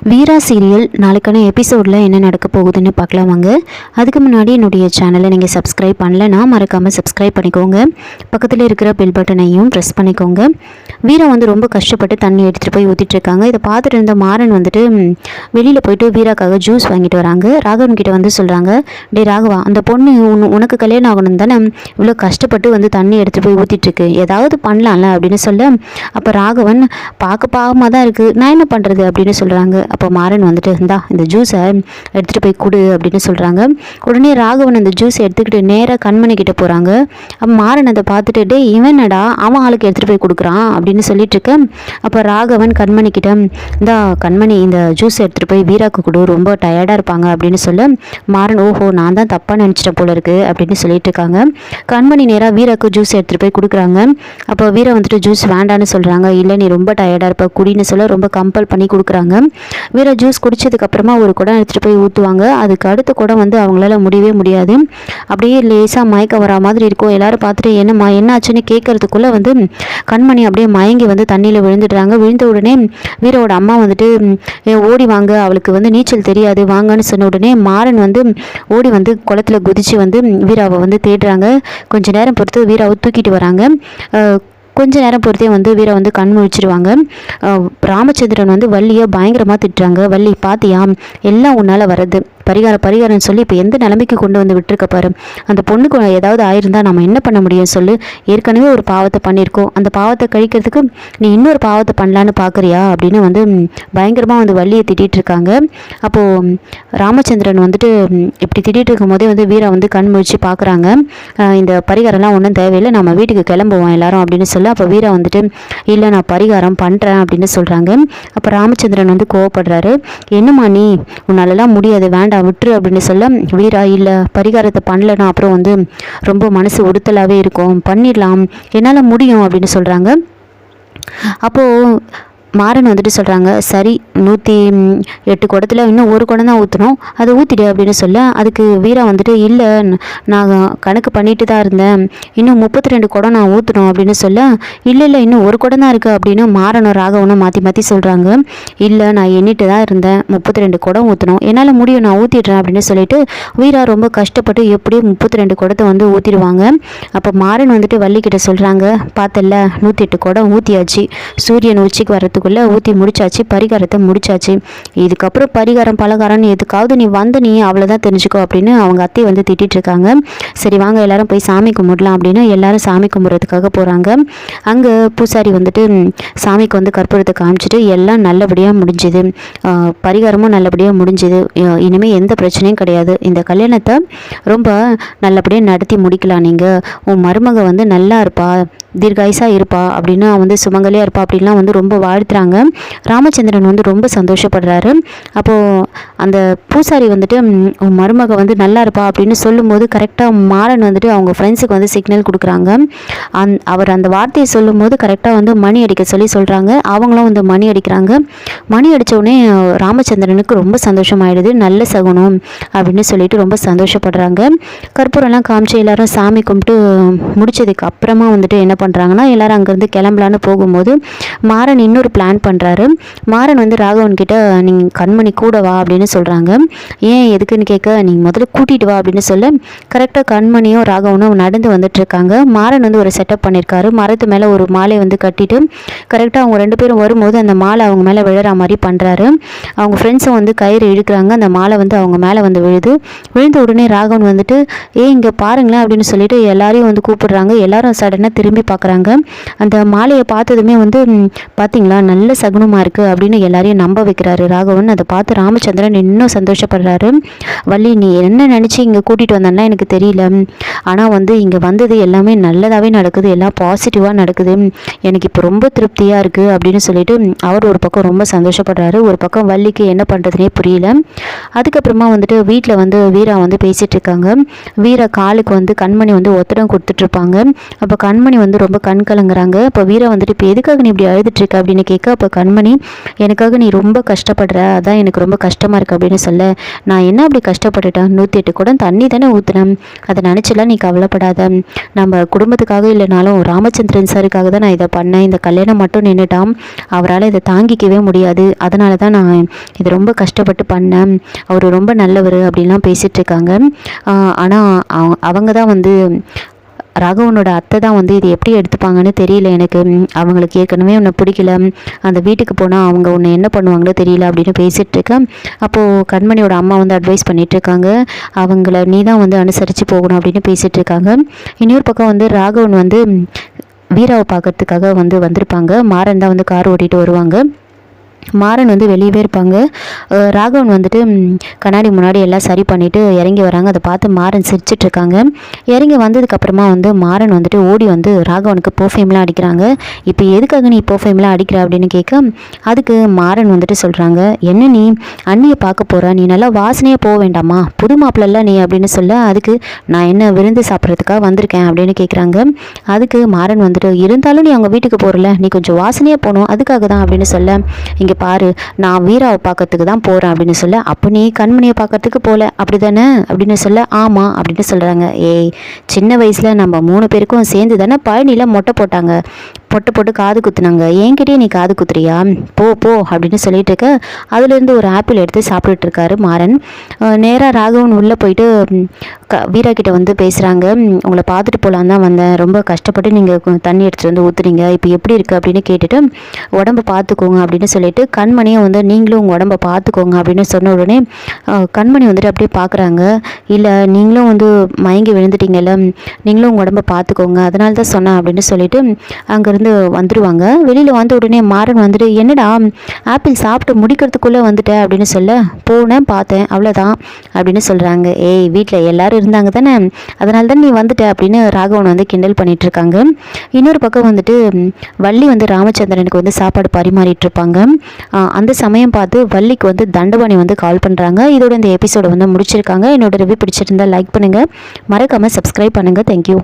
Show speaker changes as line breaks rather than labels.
வீரா serial நாளைக்கான எபிசோடில் என்ன நடக்க போகுதுன்னு பார்க்கலாம் வாங்க. அதுக்கு முன்னாடி என்னுடைய சேனலை நீங்கள் சப்ஸ்கிரைப் பண்ணலைன்னா மறக்காமல் சப்ஸ்கிரைப் பண்ணிக்கோங்க. பக்கத்தில் இருக்கிற பெல் பட்டனையும் ப்ரெஸ் பண்ணிக்கோங்க. வீரா ரொம்ப கஷ்டப்பட்டு தண்ணி எடுத்துகிட்டு போய் ஊற்றிட்டுருக்காங்க. இதை பார்த்துட்டு இருந்த மாறன் வெளியில் போயிட்டு வீராக்காக ஜூஸ் வாங்கிட்டு வராங்க. ராகவன் கிட்ட சொல்கிறாங்க, டே ராகவா, அந்த பொண்ணு உனக்கு கல்யாணம் ஆகணும் தானே இவ்வளோ கஷ்டப்பட்டு தண்ணி எடுத்துகிட்டு போய் ஊற்றிட்டுருக்கு, ஏதாவது பண்ணலாம்ல அப்படின்னு சொல்ல, அப்போ ராகவன் பார்க்க பாவமாக தான் இருக்குது, நான் என்ன பண்ணுறது அப்படின்னு சொல்கிறாங்க. அப்போ மாறன் இந்தா இந்த ஜூஸை எடுத்துகிட்டு போய் கொடு அப்படின்னு சொல்கிறாங்க. உடனே ராகவன் அந்த ஜூஸை எடுத்துக்கிட்டு நேராக கண்மணி கிட்ட போகிறாங்க. அப்போ மாறன் அதை பார்த்துட்டு, டே இவனடா அவன் ஆளுக்கு எடுத்துகிட்டு போய் கொடுக்குறான் அப்படின்னு சொல்லிட்டு இருக்க. அப்போ ராகவன் கண்மணி கிட்ட, இந்தா கண்மணி இந்த ஜூஸ் எடுத்துகிட்டு போய் வீராக்கு கொடு, ரொம்ப டயர்டாக இருப்பாங்க அப்படின்னு சொல்ல, மாறன் ஓஹோ நான் தான் தப்பாக நினச்சிட்ட போல இருக்குது அப்படின்னு சொல்லிட்டு இருக்காங்க. கண்மணி நேராக வீராக்கு ஜூஸ் எடுத்துகிட்டு போய் கொடுக்குறாங்க. அப்போ வீரா ஜூஸ் வேண்டான்னு சொல்கிறாங்க. இல்லை நீ ரொம்ப டயர்டாக இருப்ப குடின்னு சொல்ல ரொம்ப கம்பல் பண்ணி கொடுக்குறாங்க. வீரா ஜூஸ் குடித்ததுக்கப்புறமா ஒரு குடம் எடுத்துகிட்டு போய் ஊற்றுவாங்க. அதுக்கு அடுத்த குடம் அவங்களால முடியவே முடியாது. அப்படியே லேசாக மயக்கம் வரா மாதிரி இருக்கும். எல்லாரும் பார்த்துட்டு என்னம்மா என்ன ஆச்சுன்னு கேட்கறதுக்குள்ளே கண்மணி அப்படியே மயங்கி தண்ணியில் விழுந்துடுறாங்க. விழுந்த உடனே வீரோட அம்மா ஓடி வாங்க, அவளுக்கு நீச்சல் தெரியாது வாங்கன்னு சொன்ன உடனே மாறன் ஓடி குளத்துல குதிச்சு வீராவை தேடுறாங்க. கொஞ்ச நேரம் பொறுத்து வீராவை தூக்கிட்டு வராங்க. கொஞ்ச நேரம் பொறுத்தே வீரை கண் முழிச்சிருவாங்க. ராமச்சந்திரன் வள்ளியை பயங்கரமாக திட்டுறாங்க. வள்ளி பாத்தியா, எல்லாம் உன்னால் வர்றது பரிகாரம்னு சொல்லி இப்போ எந்த நிலைமைக்கு கொண்டு விட்டுருக்க பாரு. அந்த பொண்ணுக்கு ஏதாவது ஆயிருந்தால் நம்ம என்ன பண்ண முடியும் சொல்லு. ஏற்கனவே ஒரு பாவத்தை பண்ணியிருக்கோம், அந்த பாவத்தை கழிக்கிறதுக்கு நீ இன்னொரு பாவத்தை பண்ணலான்னு பார்க்குறியா அப்படின்னு பயங்கரமாக வள்ளியை திட்டிகிட்டு இருக்காங்க. அப்போது ராமச்சந்திரன் இப்படி திட்டிகிட்டு இருக்கும் போதே வீரை கண் முழிச்சு பார்க்குறாங்க. இந்த பரிகாரம்லாம் ஒன்றும் தேவையில்லை, நம்ம வீட்டுக்கு கிளம்புவோம் எல்லாரும் அப்படின்னு சொல்ல, அப்போ வீரா இல்லை நான் பரிகாரம் பண்ணுறேன் அப்படின்னு சொல்கிறாங்க. அப்போ ராமச்சந்திரன் கோவப்படுறாரு. என்னம்மா நீ, உன்னாலலாம் முடியாது, வேண்டாம் விட்டுரு அப்படின்னு சொல்ல, வீரா இல்லை பரிகாரத்தை பண்ணலன்னா அப்புறம் ரொம்ப மனசு உறுத்தலாகவே இருக்கும், பண்ணிடலாம் என்னால் முடியும் அப்படின்னு சொல்கிறாங்க. அப்போது மாறன் சொல்கிறாங்க, சரி 108 குடத்தில் இன்னும் ஒரு குடம் தான் ஊற்றணும், அதை ஊற்றிடு அப்படின்னு சொல்ல, அதுக்கு வீரா இல்லை நான் கணக்கு பண்ணிட்டு தான் இருந்தேன், இன்னும் 32 குடம் நான் ஊற்றணும் அப்படின்னு சொல்ல, இல்லை இன்னும் ஒரு குடம் தான் இருக்குது அப்படின்னு மாறனும் ராகவனும் மாற்றி சொல்கிறாங்க. இல்லை நான் எண்ணிட்டு தான் இருந்தேன், 32 குடம் ஊற்றணும், என்னால் முடியும், நான் ஊற்றிடுறேன் அப்படின்னு சொல்லிட்டு வீரா ரொம்ப கஷ்டப்பட்டு எப்படியும் 32 குடத்தை ஊற்றிடுவாங்க. அப்போ மாறன் வள்ளிக்கிட்ட சொல்கிறாங்க, பார்த்தல 108 குடம் ஊற்றியாச்சு, சூரியன் உச்சிக்கு வரதுக்கு ஊற்றி முடிச்சாச்சு, பரிகாரத்தை முடிச்சாச்சு, இதுக்கப்புறம் பரிகாரம் பலகாரம்னு எதுக்காவது நீ அவ்வளோதான் தெரிஞ்சுக்கோ அப்படின்னு அவங்க அத்தை திட்டிட்டு இருக்காங்க. சரி வாங்க எல்லாரும் போய் சாமி கும்பிடலாம் அப்படின்னு எல்லாரும் சாமி கும்பிட்றதுக்காக போகிறாங்க. அங்கே பூசாரி சாமிக்கு கற்பூரத்தை காமிச்சிட்டு எல்லாம் நல்லபடியாக முடிஞ்சுது, பரிகாரமும் நல்லபடியாக முடிஞ்சுது, இனிமேல் எந்த பிரச்சனையும் கிடையாது, இந்த கல்யாணத்தை ரொம்ப நல்லபடியாக நடத்தி முடிக்கலாம், நீங்கள் உன் மருமக நல்லா இருப்பா, தீர்காயுசாக இருப்பா அப்படின்னு சுமங்கலியாக இருப்பா அப்படின்லாம் ரொம்ப வாழ்த்துறாங்க. ராமச்சந்திரன் ரொம்ப சந்தோஷப்படுறாரு. அப்போது அந்த பூசாரி உன் மருமக நல்லா இருப்பா அப்படின்னு சொல்லும்போது கரெக்டாக மாறன் அவங்க ஃப்ரெண்ட்ஸுக்கு சிக்னல் கொடுக்குறாங்க. அவர் அந்த வார்த்தையை சொல்லும்போது கரெக்டாக மணி அடிக்க சொல்கிறாங்க. அவங்களும் மணி அடிக்கிறாங்க. மணி அடித்தவுடனே ராமச்சந்திரனுக்கு ரொம்ப சந்தோஷமாயிடுது, நல்ல சகுனம் அப்படின்னு சொல்லிட்டு ரொம்ப சந்தோஷப்படுறாங்க. கற்பூரம்லாம் காமிச்சு எல்லாரும் சாமி கும்பிட்டு முடிச்சதுக்கு அப்புறமா என்ன பண்ணுறாங்கன்னா, எல்லாரும் அங்கேருந்து கிளம்பலான்னு போகும்போது மாறன் இன்னொரு பிளான் பண்ணுறாரு. மாறன் ராகவன் கிட்ட நீங்கள் கண்மணி கூட வா அப்படின்னு சொல்கிறாங்க. ஏன் எதுக்குன்னு கேட்க, நீங்கள் முதல்ல கூட்டிகிட்டு வா அப்படின்னு சொல்ல, கரெக்டாக கண்மணியும் ராகவனும் நடந்து வந்துட்டுருக்காங்க. மாறன் ஒரு செட்டப் பண்ணியிருக்காரு. மரத்து மேலே ஒரு மாலை கட்டிட்டு கரெக்டாக அவங்க 2 பேரும் வரும்போது அந்த மாலை அவங்க மேலே விழுற மாதிரி பண்ணுறாரு. அவங்க ஃப்ரெண்ட்ஸும் கயிறு இழுக்கிறாங்க. அந்த மாலை அவங்க மேலே விழுது. விழுந்த உடனே ராகவன் இங்கே பாருங்களேன் அப்படின்னு சொல்லிட்டு எல்லாரையும் கூப்பிடுறாங்க. எல்லாரும் சடனாக திரும்பி பார்க்குறாங்க. அந்த மாலையை பார்த்ததுமே பார்த்தீங்களா நல்ல சகுனமாக இருக்குது அப்படின்னு எல்லாரையும் நம்ப வைக்கிறாரு ராகவன். அதை பார்த்து ராமச்சந்திரன் இன்னும் சந்தோஷப்படுறாரு. வள்ளி நீ என்ன நினச்சி இங்கே கூட்டிகிட்டு வந்தேன்னா எனக்கு தெரியல, ஆனால் இங்கே வந்தது எல்லாமே நல்லதாகவே நடக்குது, எல்லாம் பாசிட்டிவாக நடக்குது, எனக்கு இப்போ ரொம்ப திருப்தியாக இருக்குது அப்படின்னு சொல்லிட்டு அவர் ஒரு பக்கம் ரொம்ப சந்தோஷப்படுறாரு. ஒரு பக்கம் வள்ளிக்கு என்ன பண்ணுறதுனே புரியல. அதுக்கப்புறமா வீட்டில் வீரா பேசிகிட்டு இருக்காங்க. வீரா காலுக்கு கண்மணி ஒத்தடம் கொடுத்துட்ருப்பாங்க. அப்போ கண்மணி ரொம்ப கண் கலங்குறாங்க. இப்போ வீரா வந்துட்டு இப்போ எதுக்காக நீ இப்படி அழுதுட்டுருக்க அப்படின்னு கேட்க, அப்போ கண்மணி எனக்காக நீ ரொம்ப கஷ்டப்படுற, அதான் எனக்கு ரொம்ப கஷ்டமாக இருக்குது அப்படின்னு சொல்ல, நான் என்ன அப்படி கஷ்டப்பட்டுட்டேன், 108 குடம் தண்ணி தானே ஊற்றுனேன், அதை நினச்சலாம் நீ கவலைப்படாத, நம்ம குடும்பத்துக்காக இல்லைனாலும் ராமச்சந்திரன் சாருக்காக தான் நான் இதை பண்ணேன், இந்த கல்யாணம் மட்டும் நின்றுட்டான், அவரால் இதை தாங்கிக்கவே முடியாது, அதனால தான் நான் இதை ரொம்ப கஷ்டப்பட்டு பண்ணேன், அவர் ரொம்ப நல்லவர் அப்படின்லாம் பேசிகிட்டு இருக்காங்க. ஆனால் அவங்க தான் வந்து ராகவனோட அத்தை தான் வந்து இது எப்படி எடுத்துப்பாங்கன்னு தெரியல எனக்கு, அவங்களுக்கு ஏற்கனவே உன்னை பிடிக்கல, அந்த வீட்டுக்கு போனால் அவங்க உன்னை என்ன பண்ணுவாங்களோ தெரியல அப்படின்னு பேசிகிட்டு இருக்கேன். அப்போது கண்மணியோட அம்மா வந்து அட்வைஸ் பண்ணிகிட்டு இருக்காங்க, அவங்கள நீ தான் வந்து அனுசரித்து போகணும் அப்படின்னு பேசிகிட்டு இருக்காங்க. இன்னொரு பக்கம் வந்து ராகவன் வந்து வீராவை பார்க்கறதுக்காக வந்திருப்பாங்க. மாறன் தான் வந்து கார் ஓட்டிகிட்டு வருவாங்க. மாறன் வந்து வெளியவே இருப்பாங்க. ராகவன் வந்துட்டு கண்ணாடி முன்னாடி எல்லாம் சரி பண்ணிவிட்டு இறங்கி வராங்க. அதை பார்த்து மாறன் சிரிச்சிட்ருக்காங்க. இறங்கி வந்ததுக்கப்புறமா வந்து மாறன் வந்துட்டு ஓடி வந்து ராகவனுக்கு பர்ஃப்யூம்லாம் அடிக்கிறாங்க. இப்போ எதுக்காக நீ பர்ஃப்யூம்லாம் அடிக்கிற அப்படின்னு கேட்க, அதுக்கு மாறன் வந்துட்டு சொல்கிறாங்க, என்ன நீ அண்ணியை பார்க்க போகிற, நீ நல்லா வாசனையாக போக வேண்டாமா, புது மாப்பிள்ளை நீ அப்படின்னு சொல்ல, அதுக்கு நான் என்ன விருந்து சாப்பிட்றதுக்காக வந்திருக்கேன் அப்படின்னு கேட்குறாங்க. அதுக்கு மாறன் வந்துட்டு இருந்தாலும் நீ அவங்க வீட்டுக்கு போகிறல, நீ கொஞ்சம் வாசனையாக போகணும் அதுக்காக தான் அப்படின்னு சொல்ல, இங்கே பாரு நான் வீராவை பார்க்கறதுக்கு தான் போகிறேன் அப்படின்னு சொல்ல, அப்போ நீ கண்மணியை பார்க்கறதுக்கு போகல அப்படி தானே அப்படின்னு சொல்ல, ஆமாம் அப்படின்னு சொல்கிறாங்க. ஏய் சின்ன வயசில் நம்ம 3 பேருக்கும் சேர்ந்து தானே பழனியில் மொட்டை போட்டாங்க, பொட்டை போட்டு காது குத்துனாங்க, என்கிட்டயே நீ காது குத்துறியா, போ போ அப்படின்னு சொல்லிட்டு இருக்க. அதுலேருந்து ஒரு ஆப்பிள் எடுத்து சாப்பிட்டுட்டு இருக்காரு மாறன். நேராக ராகவன் உள்ளே போயிட்டு வீரா கிட்ட வந்து பேசுகிறாங்க, உங்களை பார்த்துட்டு போகலான் தான் வந்தேன், ரொம்ப கஷ்டப்பட்டு நீங்கள் தண்ணி எடுத்துகிட்டு வந்து ஊற்றுறீங்க, இப்போ எப்படி இருக்குது அப்படின்னு கேட்டுட்டு, உடம்பை பார்த்துக்கோங்க அப்படின்னு சொல்லிட்டு கண்மணியை வந்து நீங்களும் உங்கள் உடம்பை பார்த்துக்கோங்க அப்படின்னு சொன்ன உடனே கண்மணி வந்துட்டு அப்படியே பார்க்குறாங்க, இல்லை நீங்களும் வந்து மயங்கி விழுந்துட்டீங்கல்ல, நீங்களும் உங்கள் உடம்பை பார்த்துக்கோங்க அதனால தான் சொன்னேன் அப்படின்னு சொல்லிட்டு அங்கேருந்து வந்துடுவாங்க. வெளியில் வந்த உடனே மாறன் வந்துட்டு, என்னடா ஆப்பிள் சாப்பிட்டு முடிக்கிறதுக்குள்ளே வந்துட்டேன் அப்படின்னு சொல்ல, போனேன் பார்த்தேன் அவ்வளோதான் அப்படின்னு சொல்கிறாங்க. ஏய் வீட்டில் எல்லோரும் இருந்தாங்க தானே, அதனால தான் நீ வந்துட்ட அப்படின்னு ராகவன் வந்து கிண்டல் பண்ணிட்டு இருக்காங்க. இன்னொரு பக்கம் வந்துட்டு வள்ளி வந்து ராமச்சந்திரனுக்கு வந்து சாப்பாடு பரிமாறிட்டு இருப்பாங்க. அந்த சமயம் பார்த்து வள்ளிக்கு வந்து தண்டபாணி வந்து கால் பண்ணுறாங்க. இதோட இந்த எபிசோடை வந்து முடிச்சிருக்காங்க. என்னோட ரிவ்யூ பிடிச்சிருந்தா லைக் பண்ணுங்கள், மறக்காமல் சப்ஸ்கிரைப் பண்ணுங்கள். தேங்க்யூ.